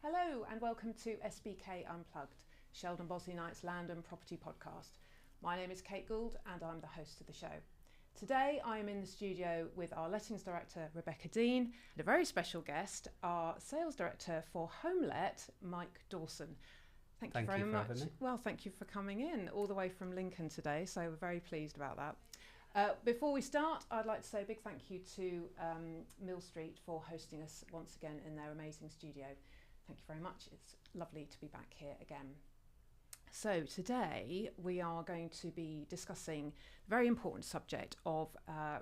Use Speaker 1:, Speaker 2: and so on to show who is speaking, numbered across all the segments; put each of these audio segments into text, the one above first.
Speaker 1: Hello and welcome to SBK Unplugged, Sheldon Bosley Knight's land and property podcast. My name is Kate Gould and I'm the host of the show. Today I am in the studio with our lettings director Rebecca Dean and a very special guest, our sales director for Homelet, Mike Dawson. Thank you very much. Well, thank you for coming in all the way from Lincoln today, so we're very pleased about that. Before we start, I'd like to say a big thank you to Mill Street for hosting us once again in their amazing studio. Thank you very much. It's lovely to be back here again. So today we are going to be discussing the very important subject of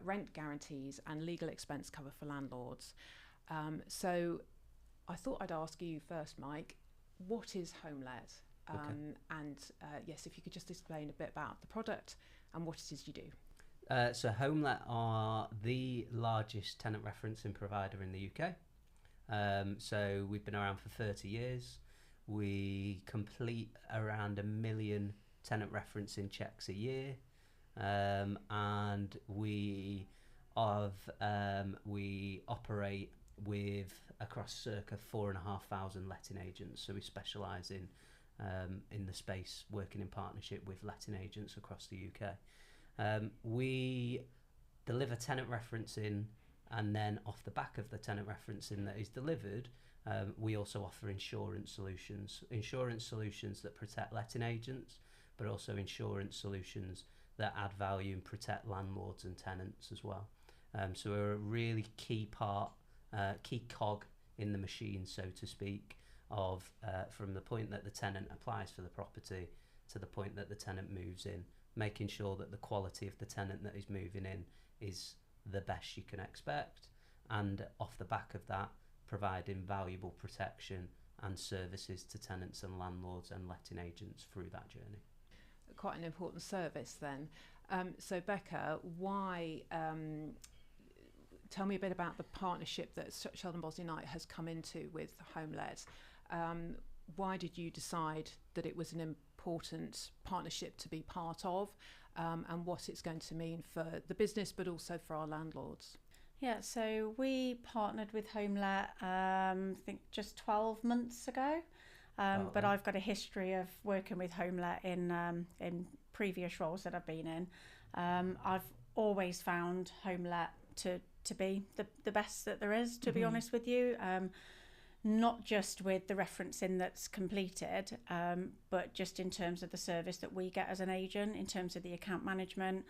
Speaker 1: rent guarantees and legal expense cover for landlords. So I thought I'd ask you first, Mike, what is Homelet? And yes, if you could just explain a bit about the product and what it is you do.
Speaker 2: So Homelet are the largest tenant referencing provider in the UK. So we've been around for 30 years. We complete around 1 million tenant referencing checks a year, and we operate with across circa 4,500 letting agents. So we specialise in the space, working in partnership with letting agents across the UK. We deliver tenant referencing, and then off the back of the tenant referencing that is delivered, we also offer insurance solutions that protect letting agents, but also insurance solutions that add value and protect landlords and tenants as well. So we're a really key cog in the machine, so to speak, of from the point that the tenant applies for the property to the point that the tenant moves in, making sure that the quality of the tenant that is moving in is the best you can expect, and off the back of that, providing valuable protection and services to tenants and landlords and letting agents through that journey.
Speaker 1: Quite an important service then. So Becca, why, tell me a bit about the partnership that Sheldon Bosley Knight has come into with Homelet. Why did you decide that it was an important partnership to be part of, and what it's going to mean for the business but also for our landlords?
Speaker 3: Yeah, so we partnered with Homelet I think just 12 months ago, but I've got a history of working with Homelet in previous roles that I've been in. I've always found Homelet to be the best that there is, to be honest with you. Not just with the referencing that's completed, but just in terms of the service that we get as an agent, in terms of the account management,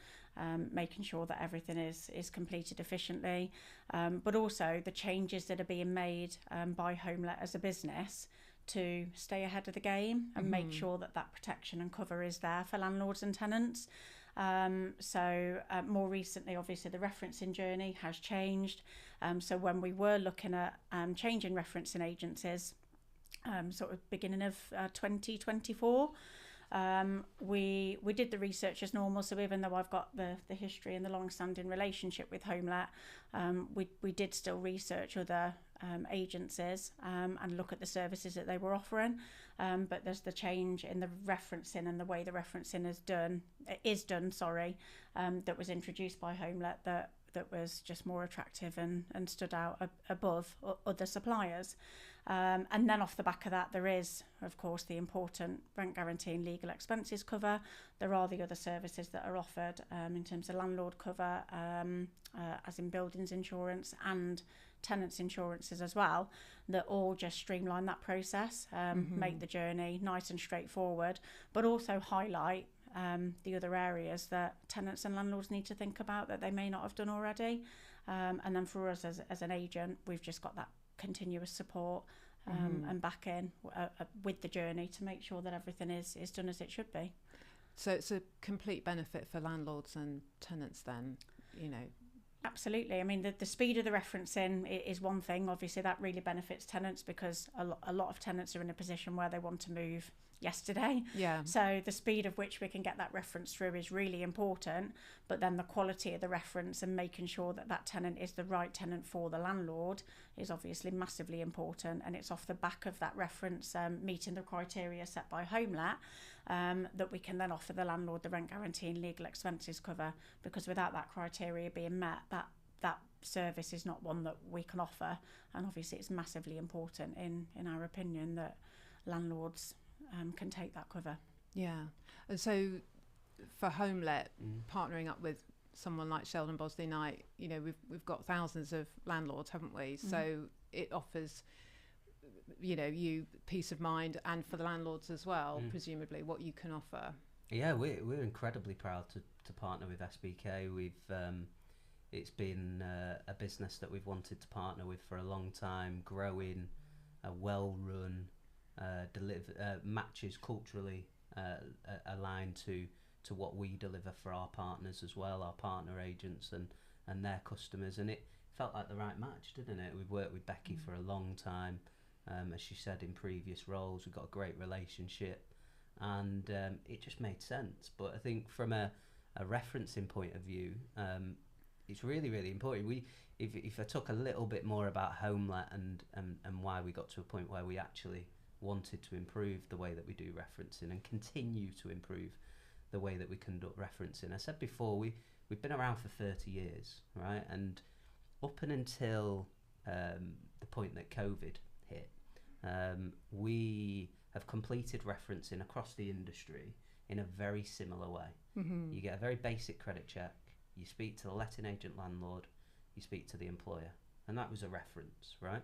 Speaker 3: making sure that everything is completed efficiently, but also the changes that are being made by Homelet as a business to stay ahead of the game and make sure that that protection and cover is there for landlords and tenants. So more recently, obviously, the referencing journey has changed. So when we were looking at changing referencing agencies, sort of beginning of 2024, we did the research as normal. So even though I've got the history and the long-standing relationship with Homelet, we did still research other agencies and look at the services that they were offering. But there's the change in the referencing and the way the referencing is done, that was introduced by Homelet that was just more attractive and stood out above other suppliers. And then off the back of that, there is, of course, the important rent guarantee and legal expenses cover. There are the other services that are offered in terms of landlord cover, as in buildings insurance and tenants insurances as well, that all just streamline that process, make the journey nice and straightforward, but also highlight the other areas that tenants and landlords need to think about that they may not have done already. And then for us as an agent, we've just got that continuous support and back in with the journey to make sure that everything is done as it should be.
Speaker 1: So it's a complete benefit for landlords and tenants then, you know.
Speaker 3: Absolutely. I mean, the speed of the referencing is one thing. Obviously, that really benefits tenants because a lot of tenants are in a position where they want to move yesterday.
Speaker 1: Yeah.
Speaker 3: So the speed of which we can get that reference through is really important. But then the quality of the reference and making sure that that tenant is the right tenant for the landlord is obviously massively important. And it's off the back of that reference meeting the criteria set by Homelet that we can then offer the landlord the rent guarantee and legal expenses cover, because without that criteria being met, that service is not one that we can offer, and obviously it's massively important in our opinion that landlords can take that cover.
Speaker 1: Yeah. And so for Homelet, partnering up with someone like Sheldon Bosley Knight, you know, we've got thousands of landlords, haven't we? So it offers, you know, you peace of mind, and for the landlords as well, presumably, what you can offer.
Speaker 2: Yeah, we're incredibly proud to partner with SBK. It's been a business that we've wanted to partner with for a long time, growing, well-run, matches culturally aligned to what we deliver for our partners as well, our partner agents and their customers, and it felt like the right match, didn't it? We've worked with Becky for a long time, as she said in previous roles. We've got a great relationship, and it just made sense. But I think from a referencing point of view, it's really, really important. If I talk a little bit more about Homelet and why we got to a point where we actually wanted to improve the way that we do referencing and continue to improve the way that we conduct referencing. I said before, we've been around for 30 years, right? And up and until the point that COVID hit, we have completed referencing across the industry in a very similar way. You get a very basic credit check, you speak to the letting agent landlord, you speak to the employer, and that was a reference, right?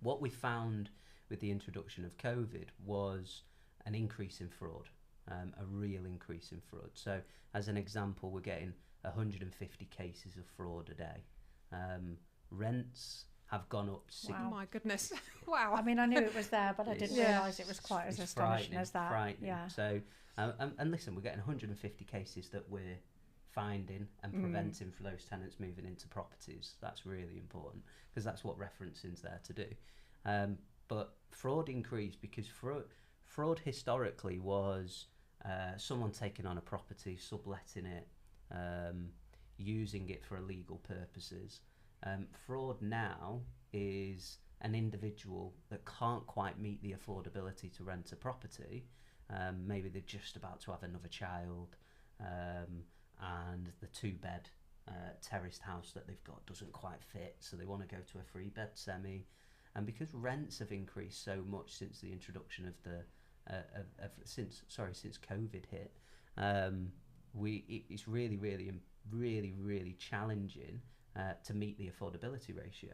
Speaker 2: What we found with the introduction of COVID was an increase in fraud, a real increase in fraud. So as an example, we're getting 150 cases of fraud a day. Rents have gone up.
Speaker 1: Wow. Oh my goodness. Wow.
Speaker 3: I mean, I knew it was there, but I didn't realise it was quite as astonishing as that.
Speaker 2: Frightening.
Speaker 3: Yeah.
Speaker 2: So, and listen, we're getting 150 cases that we're finding and preventing for those tenants moving into properties. That's really important, because that's what referencing's there to do. But fraud increased because fraud historically was someone taking on a property, subletting it, using it for illegal purposes. Fraud now is an individual that can't quite meet the affordability to rent a property. Maybe they're just about to have another child, and the 2-bed terraced house that they've got doesn't quite fit, so they want to go to a 3-bed semi. And because rents have increased so much since the introduction of since COVID hit, it's really challenging to meet the affordability ratio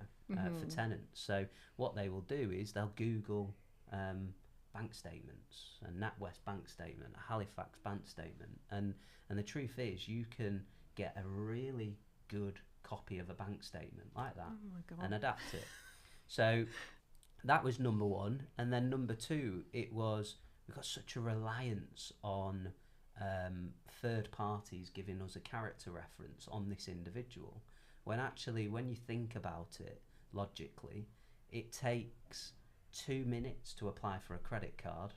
Speaker 2: for tenants. So what they will do is they'll Google bank statements, a NatWest bank statement, a Halifax bank statement, and the truth is you can get a really good copy of a bank statement like that and adapt it. So that was number one. And then number two, it was, we've got such a reliance on third parties giving us a character reference on this individual, when actually, when you think about it logically, it takes 2 minutes to apply for a credit card,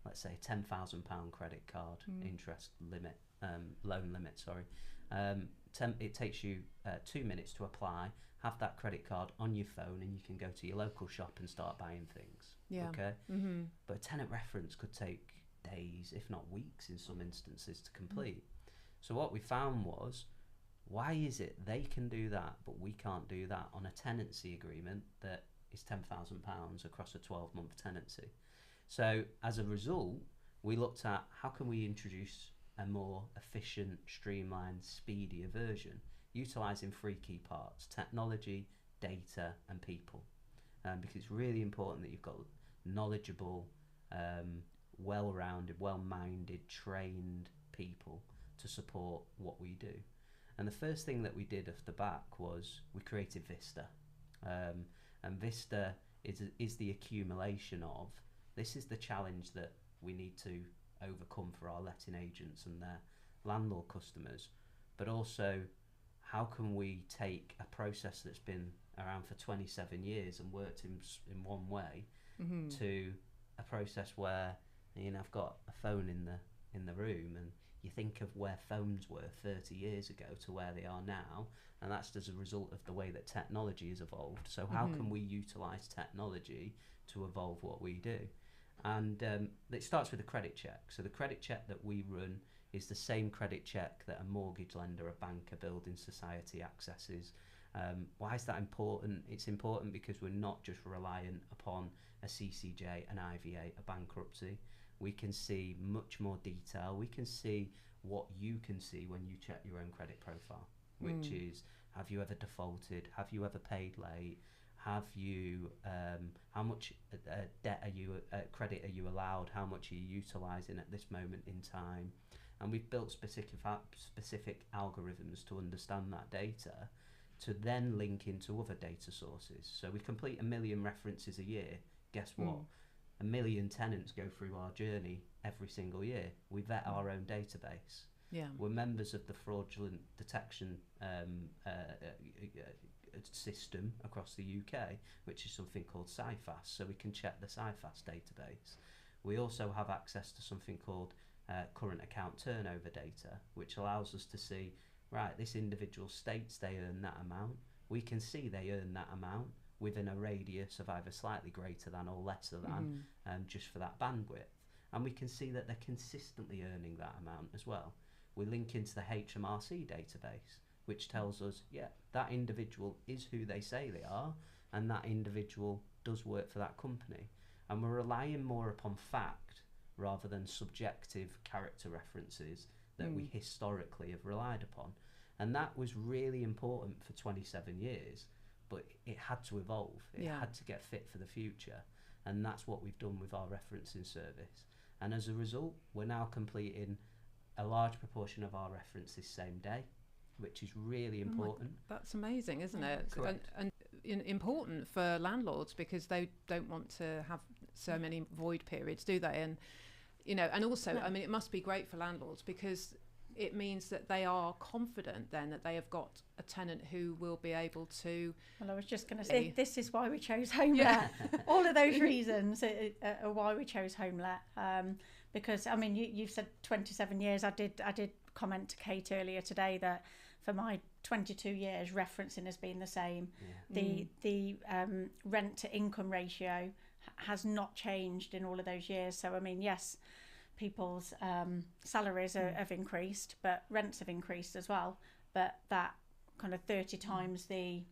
Speaker 2: let's say a £10,000 credit card interest limit, loan limit, sorry. It takes you 2 minutes to apply, have that credit card on your phone, and you can go to your local shop and start buying things.
Speaker 1: Yeah.
Speaker 2: Okay. But a tenant reference could take days, if not weeks, in some instances to complete. So what we found was, why is it they can do that but we can't do that on a tenancy agreement that is £10,000 across a 12-month tenancy? So as a result, we looked at how can we introduce a more efficient, streamlined, speedier version, utilising 3 key parts: technology, data and people, because it's really important that you've got knowledgeable, well-rounded, well-minded, trained people to support what we do. And the first thing that we did off the back was we created Vista, and Vista is the accumulation of, this is the challenge that we need to overcome for our letting agents and their landlord customers, but also how can we take a process that's been around for 27 years and worked in one way to a process where, you know, I've got a phone in the room, and you think of where phones were 30 years ago to where they are now, and that's as a result of the way that technology has evolved. So how can we utilise technology to evolve what we do? And it starts with a credit check. So the credit check that we run is the same credit check that a mortgage lender, a bank, a building society accesses, Why is that important? It's important because we're not just reliant upon a CCJ, an IVA, a bankruptcy. We can see much more detail. We can see what you can see when you check your own credit profile, which is, have you ever defaulted? Have you ever paid late? Have you, how much debt are you, credit are you allowed? How much are you utilising at this moment in time? And we've built specific algorithms to understand that data, to then link into other data sources. So we complete 1 million references a year. Guess what? 1 million tenants go through our journey every single year. We vet our own database.
Speaker 1: Yeah.
Speaker 2: We're members of the fraudulent detection system across the UK, which is something called CIFAS, so we can check the CIFAS database. We also have access to something called current account turnover data, which allows us to see, right, this individual states they earn that amount. We can see they earn that amount within a radius of either slightly greater than or lesser than, just for that bandwidth. And we can see that they're consistently earning that amount as well. We link into the HMRC database, which tells us, yeah, that individual is who they say they are, and that individual does work for that company. And we're relying more upon fact rather than subjective character references that we historically have relied upon. And that was really important for 27 years, but it had to evolve. It had to get fit for the future. And that's what we've done with our referencing service. And as a result, we're now completing a large proportion of our references same day, which is really important.
Speaker 1: That's amazing, isn't it?
Speaker 2: Correct.
Speaker 1: And important for landlords, because they don't want to have so many void periods, do they? And and also, I mean, it must be great for landlords, because it means that they are confident then that they have got a tenant who will be able to...
Speaker 3: Well, I was just going to say, this is why we chose Homelet. All of those reasons are why we chose Homelet. Because, I mean, you've said 27 years. I did comment to Kate earlier today that for my 22 years, referencing has been the same. The rent to income ratio has not changed in all of those years. So, I mean, yes, people's salaries have increased, but rents have increased as well. But that kind of 30 times the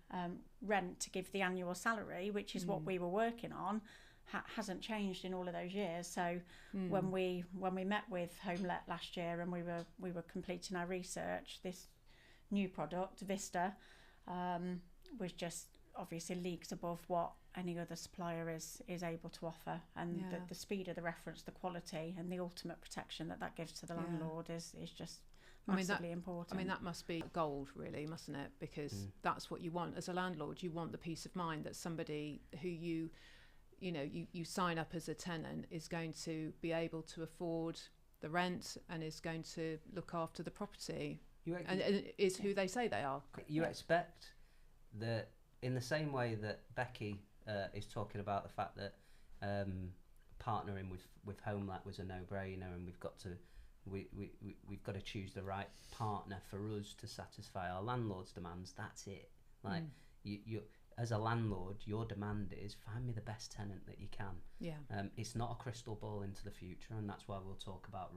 Speaker 3: rent to give the annual salary, which is what we were working on, hasn't changed in all of those years. So when we met with Homelet last year and we were completing our research, this new product, Vista, was just obviously leagues above what any other supplier is able to offer, and the speed of the reference, the quality, and the ultimate protection that gives to the landlord is just massively important.
Speaker 1: I mean, that must be gold, really, mustn't it? Because that's what you want as a landlord. You want the peace of mind that somebody who you sign up as a tenant is going to be able to afford the rent and is going to look after the property, and is who they say they are.
Speaker 2: You expect that, in the same way that Becky is talking about the fact that partnering with Homelet was a no-brainer, and we've got to choose the right partner for us to satisfy our landlord's demands. That's it. Like you as a landlord, your demand is find me the best tenant that you can. It's not a crystal ball into the future, and that's why we'll talk about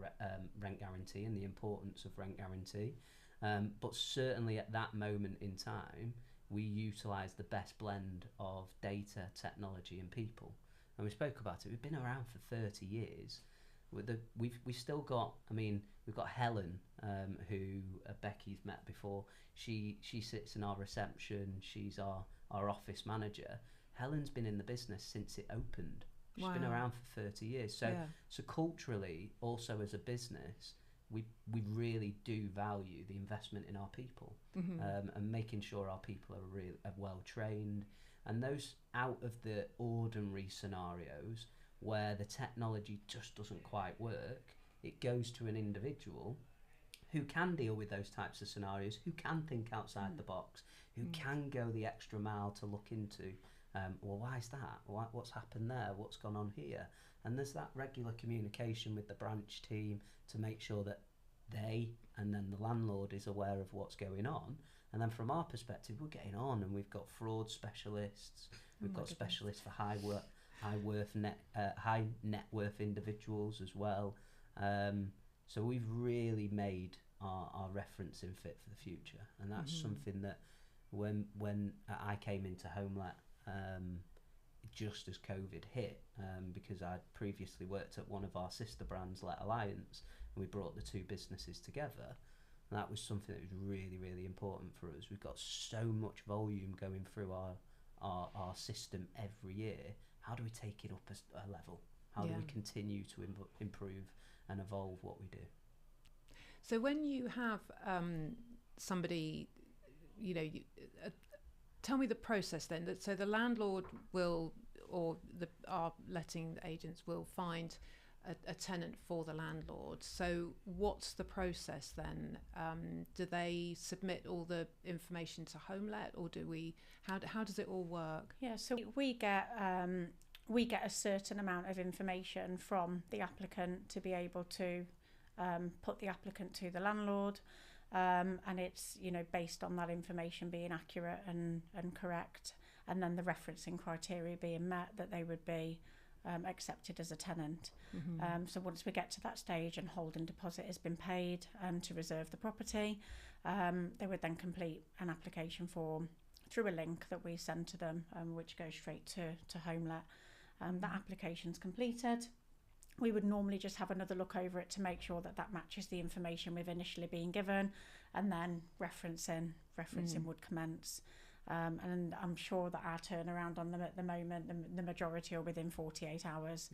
Speaker 2: rent guarantee and the importance of rent guarantee. But certainly at that moment in time, we utilise the best blend of data, technology and people. And we spoke about it. We've been around for 30 years. We've still got, I mean, we've got Helen, who Becky's met before. She sits in our reception. She's our office manager. Helen's been in the business since it opened. She's been around for 30 years. So culturally, also as a business, we really do value the investment in our people, and making sure our people are well trained, and those out of the ordinary scenarios where the technology just doesn't quite work, it goes to an individual who can deal with those types of scenarios, who can think outside the box, who can go the extra mile to look into, well, why is that? What's happened there? What's gone on here? And there's that regular communication with the branch team to make sure that they and then the landlord is aware of what's going on. And then from our perspective, we're getting on, and we've got fraud specialists, we've got specialists for high net worth individuals as well. So we've really made our referencing fit for the future, and that's something that when I came into Homelet, just as COVID hit, because I'd previously worked at one of our sister brands, Let Alliance, and we brought the two businesses together. And that was something that was really, really important for us. We've got so much volume going through our system every year. How do we take it up a level? How do we continue to improve and evolve what we do?
Speaker 1: So when you have somebody, tell me the process then. So the landlord will, or our letting agents will find a tenant for the landlord. So what's the process then? Do they submit all the information to Homelet, or do we? How does it all work?
Speaker 3: Yeah, so we get a certain amount of information from the applicant to be able to put the applicant to the landlord, and it's based on that information being accurate and correct, and then the referencing criteria being met, that they would be accepted as a tenant. So once we get to that stage and holding deposit has been paid to reserve the property, they would then complete an application form through a link that we send to them, which goes straight to Homelet. That application's completed. We would normally just have another look over it to make sure that matches the information we've initially been given, and then referencing would commence. And I'm sure that our turnaround on them at the moment, the majority are within 48 hours.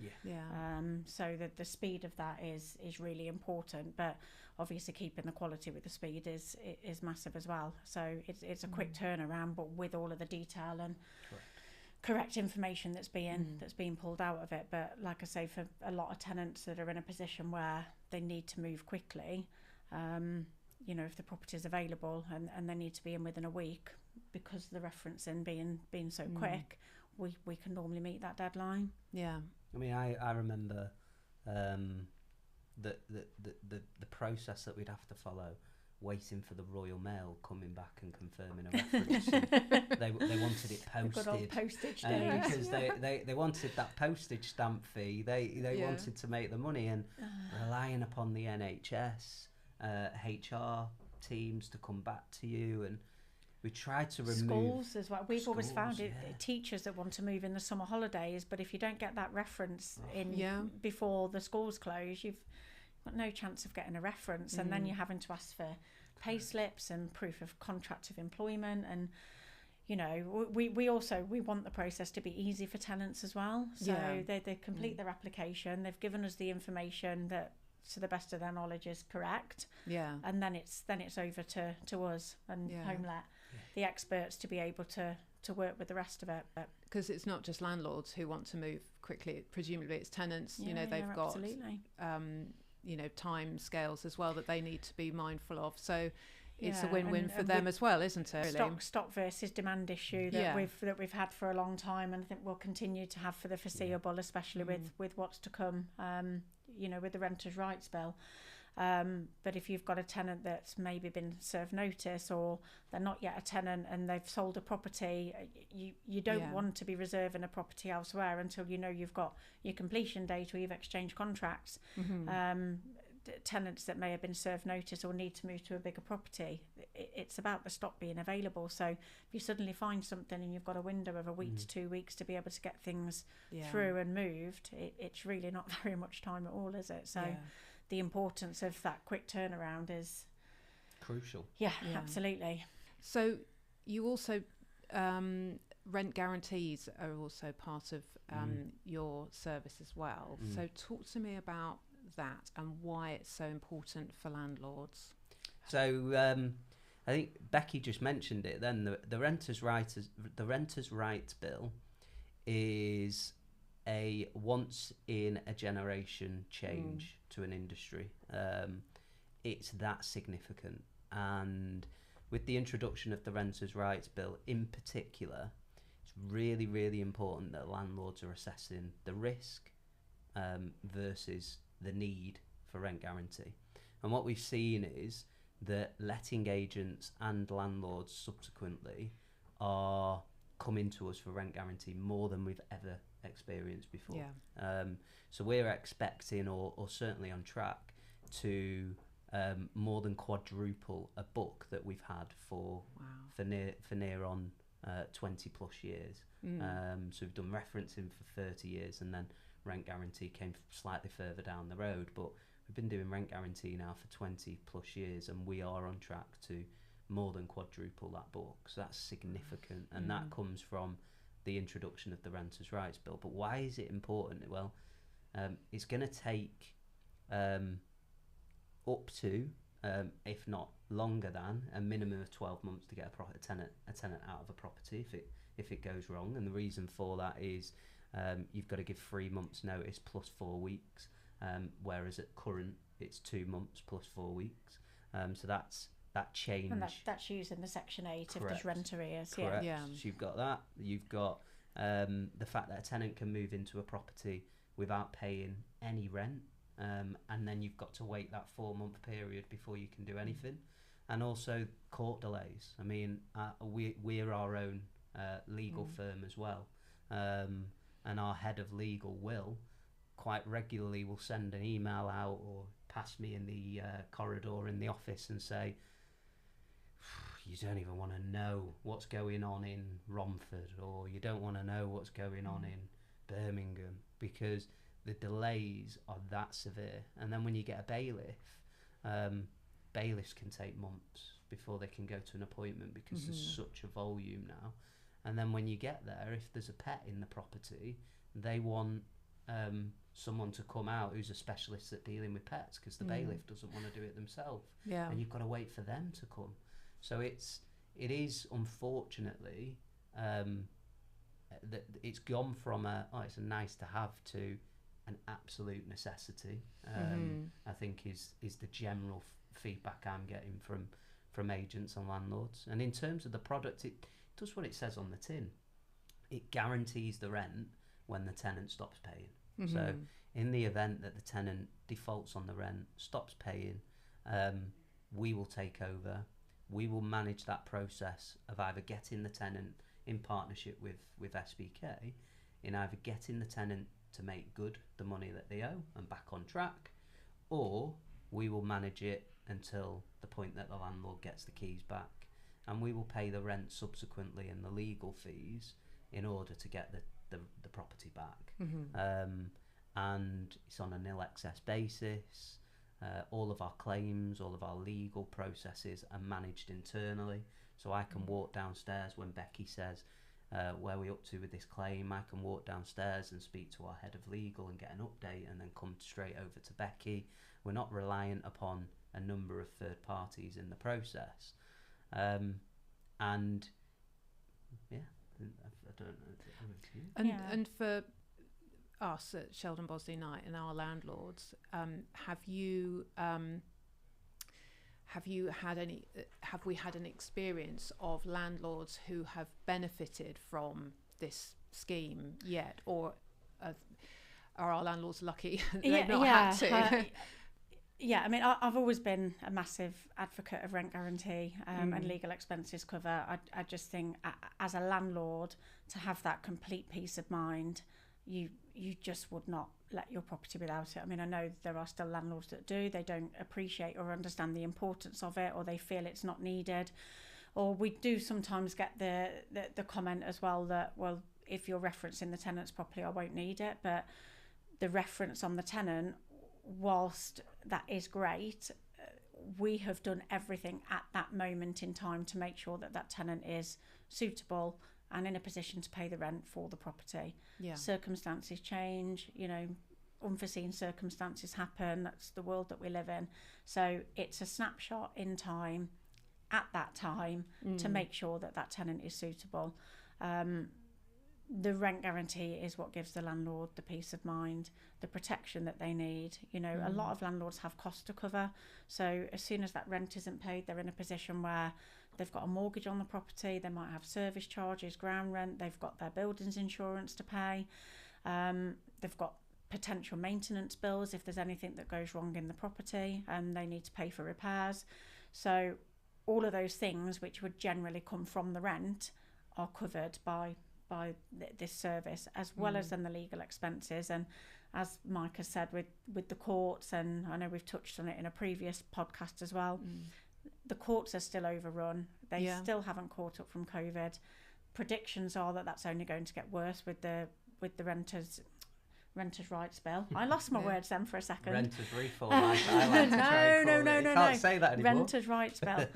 Speaker 3: So that the speed of that is really important, but obviously keeping the quality with the speed is massive as well. So it's a quick turnaround, but with all of the detail and correct information that's being pulled out of it. But like I say, for a lot of tenants that are in a position where they need to move quickly, if the property is available and they need to be in within a week, because the referencing being so quick, we can normally meet that deadline.
Speaker 2: I mean, I remember the process that we'd have to follow, waiting for the Royal Mail coming back and confirming a reference. And they wanted it posted.
Speaker 3: Good old postage
Speaker 2: because they wanted that postage stamp fee. They wanted to make the money, and relying upon the NHS HR teams to come back to you, and we tried to remove
Speaker 3: schools as well. We've always found it teachers that want to move in the summer holidays, but if you don't get that reference in before the schools close, you've got no chance of getting a reference, and then you're having to ask for pay slips and proof of contract of employment. And we want the process to be easy for tenants as well, so they complete their application, they've given us the information that to the best of their knowledge is correct, and then it's over to us and Homelet, the experts, to be able to work with the rest of it.
Speaker 1: Because it's not just landlords who want to move quickly, presumably it's tenants. They've got time scales as well that they need to be mindful of, so it's a win-win for them as well, isn't it?
Speaker 3: Stock versus demand issue that we've had for a long time, and I think we'll continue to have for the foreseeable, especially with what's to come, with the Renters' Rights Bill. But if you've got a tenant that's maybe been served notice, or they're not yet a tenant and they've sold a property, you don't want to be reserving a property elsewhere until you've got your completion date or you've exchanged contracts. Tenants that may have been served notice or need to move to a bigger property, it's about the stock being available. So if you suddenly find something and you've got a window of a week to 2 weeks to be able to get things through and moved, it's really not very much time at all, is it? So the importance of that quick turnaround is
Speaker 2: crucial.
Speaker 3: Absolutely.
Speaker 1: So you also rent guarantees are also part of your service as well. So talk to me about that and why it's so important for landlords.
Speaker 2: So I think Becky just mentioned it then. The Renters' Rights Bill is a once in a generation change to an industry. It's that significant, and with the introduction of the Renters' Rights Bill in particular, it's really, really important that landlords are assessing the risk versus the need for rent guarantee. And what we've seen is that letting agents and landlords subsequently are coming to us for rent guarantee more than we've ever experienced before. So we're expecting, or certainly on track, to more than quadruple a book that we've had for near on 20 plus years. So we've done referencing for 30 years, and then rent guarantee came slightly further down the road, but we've been doing rent guarantee now for 20 plus years, and we are on track to more than quadruple that book. So that's significant, and that comes from the introduction of the Renters' Rights Bill. But why is it important? Well, it's going to take up to, if not longer than, a minimum of 12 months to get a tenant out of a property if it goes wrong. And the reason for that is you've got to give 3 months notice plus 4 weeks, whereas at current it's 2 months plus 4 weeks. So that's that change.
Speaker 3: And that's using the Section 8 if there's rent arrears.
Speaker 2: Correct.
Speaker 3: Yeah.
Speaker 2: So you've got that. You've got the fact that a tenant can move into a property without paying any rent, and then you've got to wait that 4-month period before you can do anything. And also court delays. I mean, we're our own legal firm as well, and our head of legal will quite regularly will send an email out or pass me in the corridor in the office and say, you don't even want to know what's going on in Romford, or you don't want to know what's going on in Birmingham, because the delays are that severe. And then when you get a bailiff, bailiffs can take months before they can go to an appointment, because there's such a volume now. And then when you get there, if there's a pet in the property, they want someone to come out who's a specialist at dealing with pets, because the bailiff doesn't want to do it themselves.
Speaker 1: Yeah.
Speaker 2: And you've got to wait for them to come. So it is unfortunately that it's gone from it's a nice to have to an absolute necessity. I think is the general feedback I'm getting from agents and landlords. And in terms of the product, it does what it says on the tin. It guarantees the rent when the tenant stops paying. So in the event that the tenant defaults on the rent, stops paying, we will take over. We will manage that process of either getting the tenant in partnership with SBK, in either getting the tenant to make good the money that they owe and back on track, or we will manage it until the point that the landlord gets the keys back, and we will pay the rent subsequently and the legal fees in order to get the property back. And it's on a nil excess basis. All of our claims, all of our legal processes are managed internally. So I can walk downstairs when Becky says, where are we up to with this claim? I can walk downstairs and speak to our head of legal and get an update, and then come straight over to Becky. We're not reliant upon a number of third parties in the process. And yeah, I don't know.
Speaker 1: And for us at Sheldon Bosley Knight and our landlords, have we had an experience of landlords who have benefited from this scheme yet, or are our landlords lucky they've not had to?
Speaker 3: Yeah, I mean, I've always been a massive advocate of rent guarantee and legal expenses cover. I just think as a landlord, to have that complete peace of mind, you just would not let your property without it. I mean, I know there are still landlords that do. They don't appreciate or understand the importance of it, or they feel it's not needed. Or we do sometimes get the comment as well that, well, if you're referencing the tenants properly, I won't need it. But the reference on the tenant, whilst that is great, we have done everything at that moment in time to make sure that that tenant is suitable and in a position to pay the rent for the property.
Speaker 1: Yeah.
Speaker 3: Circumstances change, unforeseen circumstances happen. That's the world that we live in. So it's a snapshot in time at that time to make sure that that tenant is suitable. The rent guarantee is what gives the landlord the peace of mind, the protection that they need. A lot of landlords have cost to cover. So as soon as that rent isn't paid, they're in a position where they've got a mortgage on the property, they might have service charges, ground rent, they've got their buildings insurance to pay, they've got potential maintenance bills if there's anything that goes wrong in the property, and they need to pay for repairs. So all of those things which would generally come from the rent are covered by this service, as well as then the legal expenses. And as Mike has said, with the courts, and I know we've touched on it in a previous podcast as well, the courts are still overrun. They still haven't caught up from COVID. Predictions are that that's only going to get worse with the renters' rights bill. I lost my words then for a second.
Speaker 2: Renters reform. I like to try and call it. You can't say that anymore.
Speaker 3: Renters' rights bill.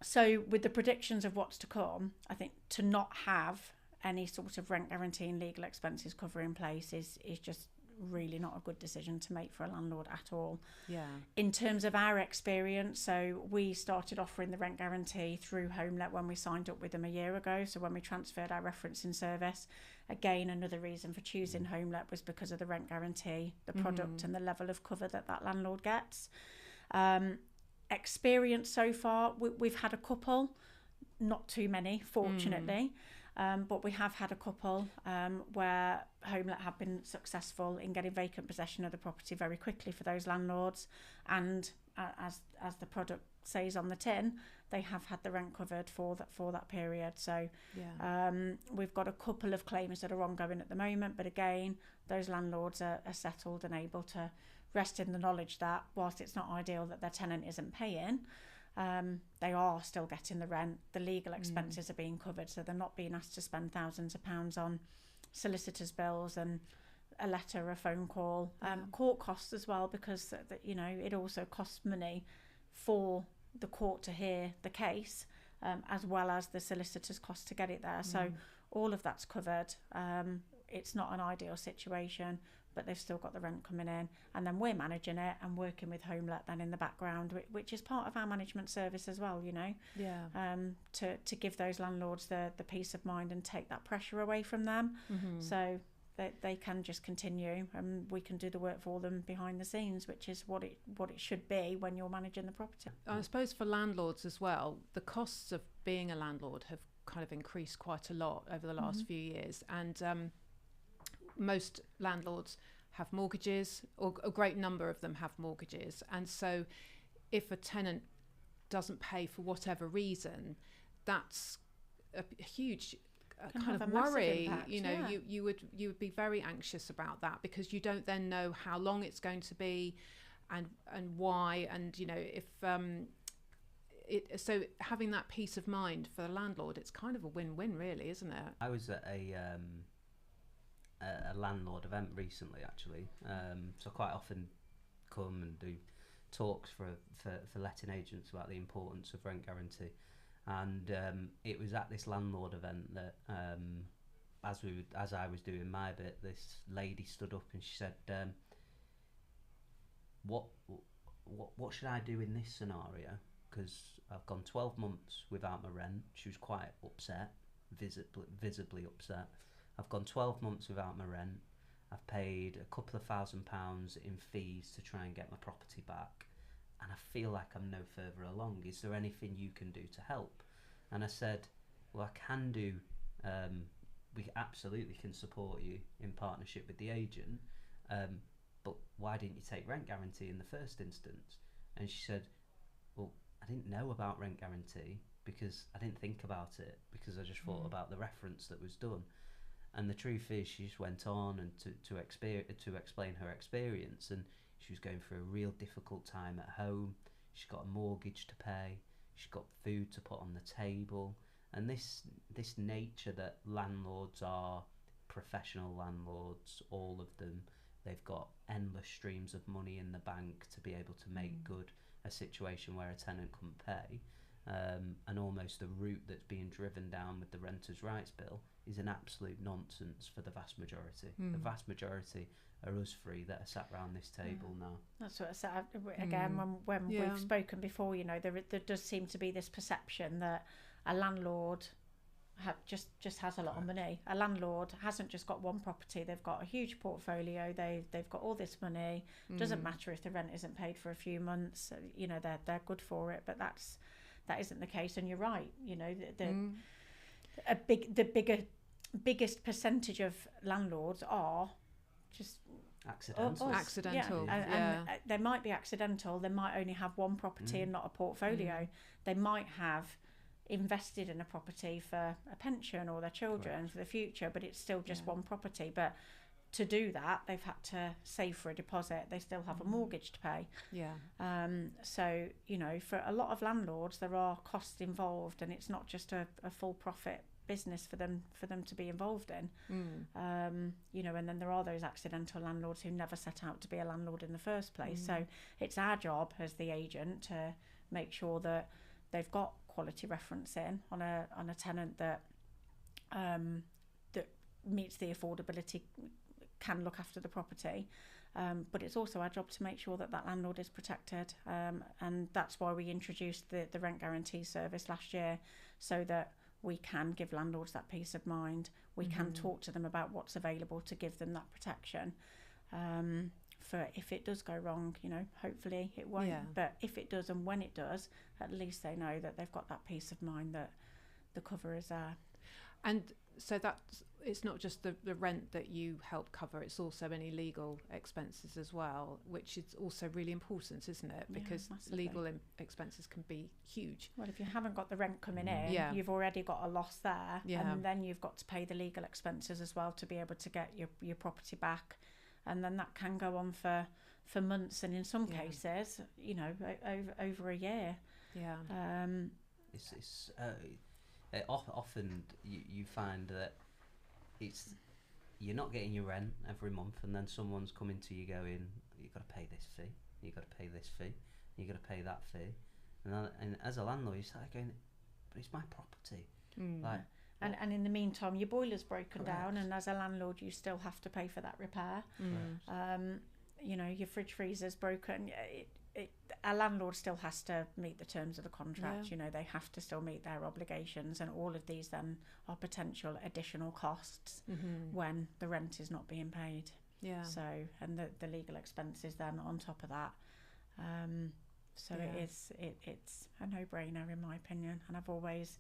Speaker 3: So with the predictions of what's to come, I think to not have any sort of rent guarantee and legal expenses cover in place is just really not a good decision to make for a landlord at all.
Speaker 1: Yeah.
Speaker 3: In terms of our experience, so we started offering the rent guarantee through Homelet when we signed up with them a year ago. So when we transferred our referencing service, again, another reason for choosing Homelet was because of the rent guarantee, the product and the level of cover that landlord gets. Experience so far, we've had a couple, not too many, fortunately. But we have had a couple where Homelet have been successful in getting vacant possession of the property very quickly for those landlords, and as the product says on the tin, they have had the rent covered for that period. So we've got a couple of claims that are ongoing at the moment, but again, those landlords are settled and able to rest in the knowledge that whilst it's not ideal that their tenant isn't paying, they are still getting the rent. The legal expenses are being covered, so they're not being asked to spend thousands of pounds on solicitors' bills and a letter, a phone call, court costs as well, because it also costs money for the court to hear the case, as well as the solicitor's cost to get it there. So all of that's covered. It's not an ideal situation, but they've still got the rent coming in, and then we're managing it and working with Homelet then in the background, which is part of our management service as well, to give those landlords the peace of mind and take that pressure away from them, so they can just continue, and we can do the work for them behind the scenes, which is what it should be when you're managing the property.
Speaker 1: I suppose for landlords as well, the costs of being a landlord have kind of increased quite a lot over the last few years, and most landlords have mortgages, or a great number of them have mortgages, and so if a tenant doesn't pay for whatever reason, that's a huge kind of worry.
Speaker 3: Impact,
Speaker 1: you would be very anxious about that, because you don't then know how long it's going to be and why, and if so having that peace of mind for the landlord, it's kind of a win-win, really, isn't it?
Speaker 2: I was at a landlord event recently, actually, so I quite often come and do talks for letting agents about the importance of rent guarantee, and it was at this landlord event that as I was doing my bit, this lady stood up and she said, what should I do in this scenario, because I've gone 12 months without my rent. She was quite upset, visibly upset. I've gone 12 months without my rent. I've paid a couple of £1,000 in fees to try and get my property back, and I feel like I'm no further along. Is there anything you can do to help? And I said, well, I can do, we absolutely can support you in partnership with the agent, but why didn't you take rent guarantee in the first instance? And she said, well, I didn't know about rent guarantee because I didn't think about it, because I just thought about the reference that was done. And the truth is, she just went on and to explain her experience, and she was going through a real difficult time at home. She's got a mortgage to pay, she's got food to put on the table, and this nature that landlords are professional landlords, all of them, they've got endless streams of money in the bank to be able to make good a situation where a tenant couldn't pay. And almost the route that's being driven down with the renters' rights bill is an absolute nonsense for the vast majority. The vast majority are us three that are sat around this table now. That's
Speaker 3: what I said again when we've spoken before. There does seem to be this perception that a landlord just has a lot of money. A landlord hasn't just got one property; they've got a huge portfolio. They've got all this money. Doesn't matter if the rent isn't paid for a few months. They're good for it. But that isn't the case, and you're right. The biggest percentage of landlords are just
Speaker 1: accidental.
Speaker 3: And they might be accidental. They might only have one property and not a portfolio. They might have invested in a property for a pension or their children for the future, but it's still just one property. But to do that, they've had to save for a deposit. They still have a mortgage to pay. So, you know, for a lot of landlords, there are costs involved, and it's not just a full profit business for them to be involved in. You know, and then there are those accidental landlords who never set out to be a landlord in the first place. So it's our job as the agent to make sure that they've got quality referencing on a tenant that that meets the affordability, can look after the property, but it's also our job to make sure that landlord is protected, and that's why we introduced the rent guarantee service last year, so that we can give landlords that peace of mind. We can talk to them about what's available to give them that protection, for if it does go wrong, you know, hopefully it won't, but if it does, and when it does, at least they know that they've got that peace of mind that the cover is there.
Speaker 1: And so it's not just the rent that you help cover, it's also any legal expenses as well, which is also really important, isn't it? Because legal expenses can be huge.
Speaker 3: Well, if you haven't got the rent coming in, you've already got a loss there, and then you've got to pay the legal expenses as well to be able to get your property back, and then that can go on for months, and in some cases, you know, over a year.
Speaker 2: It's often you find that you're not getting your rent every month, and then someone's coming to you going, you've got to pay this fee, you've got to pay this fee, you've got to pay that fee, and as a landlord you start going, but it's my property. Like,
Speaker 3: and in the meantime your boiler's broken down, and as a landlord you still have to pay for that repair. You know, your fridge freezer's broken. A landlord still has to meet the terms of the contract. You know, they have to still meet their obligations, and all of these then are potential additional costs when the rent is not being paid. So, and the legal expenses then on top of that. So it's a no-brainer in my opinion, and I've always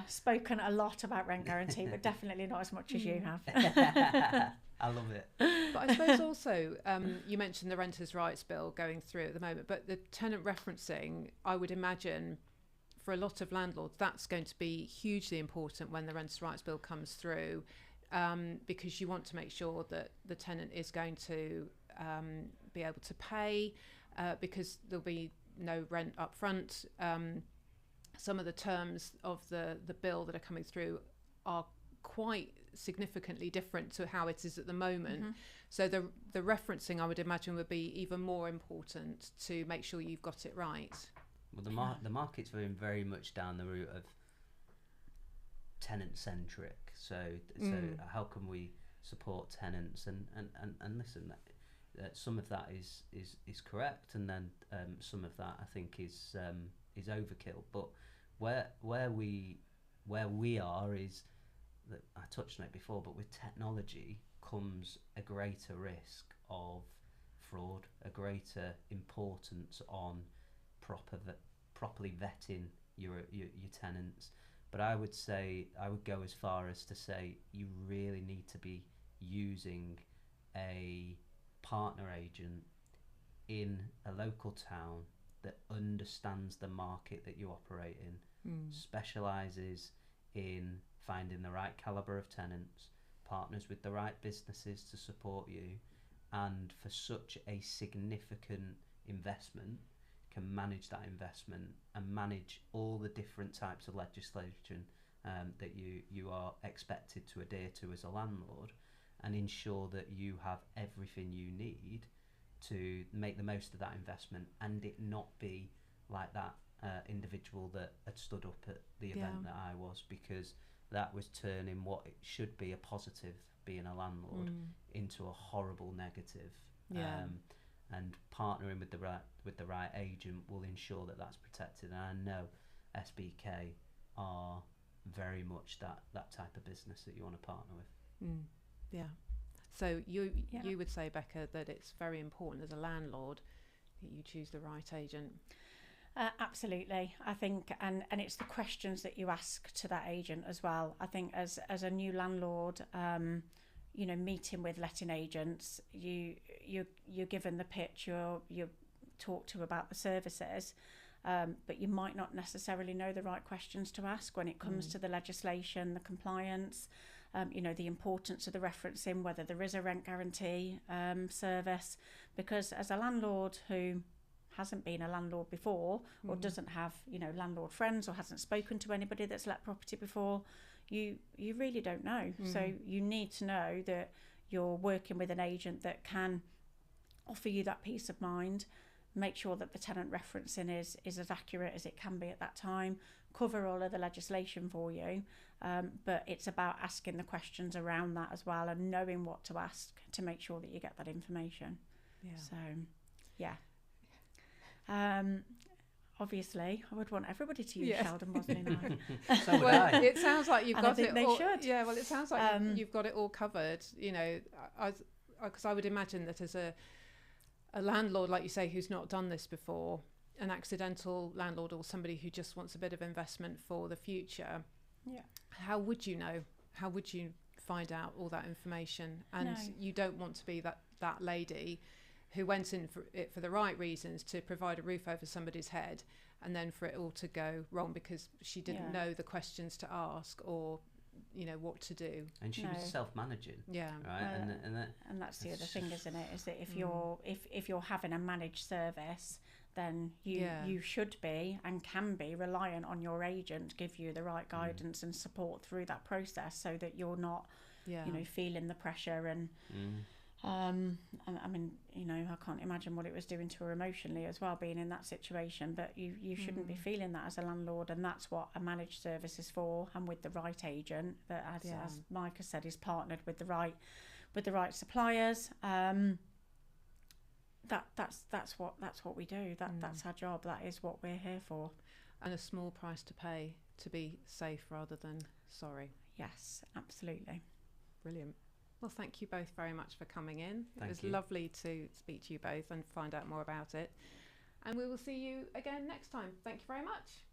Speaker 3: spoken a lot about rent guarantee, but definitely not as much as you have.
Speaker 2: I love it.
Speaker 1: But I suppose also, you mentioned the Renters' Rights Bill going through at the moment, but the tenant referencing, I would imagine, for a lot of landlords, that's going to be hugely important when the Renters' Rights Bill comes through, because you want to make sure that the tenant is going to be able to pay, because there'll be no rent up front. Some of the terms of the bill that are coming through are quite significantly different to how it is at the moment. So the referencing, I would imagine, would be even more important to make sure you've got it right.
Speaker 2: Well, the market's very, very much down the route of tenant centric. So how can we support tenants? And listen, some of that is correct, and then some of that I think is overkill. But where we are is that I touched on it before, but with technology comes a greater risk of fraud, a greater importance on properly vetting your tenants. But I would go as far as to say you really need to be using a partner agent in a local town that understands the market that you operate in, specialises in finding the right calibre of tenants, partners with the right businesses to support you, and for such a significant investment can manage that investment and manage all the different types of legislation that you are expected to adhere to as a landlord, and ensure that you have everything you need to make the most of that investment, and it not be like that individual that had stood up at the event that I was, because that was turning what it should be a positive, being a landlord, into a horrible negative. And partnering with the right agent will ensure that that's protected. And I know SBK are very much that type of business that you want to partner with.
Speaker 1: So you would say, Becca, that it's very important as a landlord that you choose the right agent.
Speaker 3: Absolutely, I think, and it's the questions that you ask to that agent as well. I think as a new landlord, you know, meeting with letting agents, you're given the pitch, you're talked to about the services, but you might not necessarily know the right questions to ask when it comes to the legislation, the compliance, the importance of the referencing, whether there is a rent guarantee service, because as a landlord who hasn't been a landlord before or doesn't have landlord friends or hasn't spoken to anybody that's let property before, you really don't know. So you need to know that you're working with an agent that can offer you that peace of mind, make sure that the tenant referencing is as accurate as it can be at that time, cover all of the legislation for you, but it's about asking the questions around that as well and knowing what to ask to make sure that you get that information. So obviously I would want everybody to use Sheldon Bosley Knight.
Speaker 2: So would I.
Speaker 1: It sounds like you've got it all.
Speaker 3: Should.
Speaker 1: Yeah, well, it sounds like you've got it all covered, because I would imagine that as a landlord, like you say, who's not done this before, an accidental landlord or somebody who just wants a bit of investment for the future, how would you know? How would you find out all that information? And you don't want to be that lady who went in for it for the right reasons, to provide a roof over somebody's head, and then for it all to go wrong because she didn't know the questions to ask or what to do.
Speaker 2: And she was self-managing. Right.
Speaker 3: And that's the other thing, isn't it? Is that if you're having a managed service, then you should be and can be reliant on your agent to give you the right guidance and support through that process, so that you're not feeling the pressure and I mean, I can't imagine what it was doing to her emotionally as well, being in that situation, but you shouldn't be feeling that as a landlord, and that's what a managed service is for, and with the right agent that, as Mike has said, is partnered with the right suppliers. That's what we do. That's our job. That is what we're here for.
Speaker 1: And a small price to pay to be safe rather than sorry.
Speaker 3: Yes, absolutely.
Speaker 1: Brilliant. Well, thank you both very much for coming in. It was
Speaker 2: you.
Speaker 1: lovely to speak to you both and find out more about it. And we will see you again next time. Thank you very much.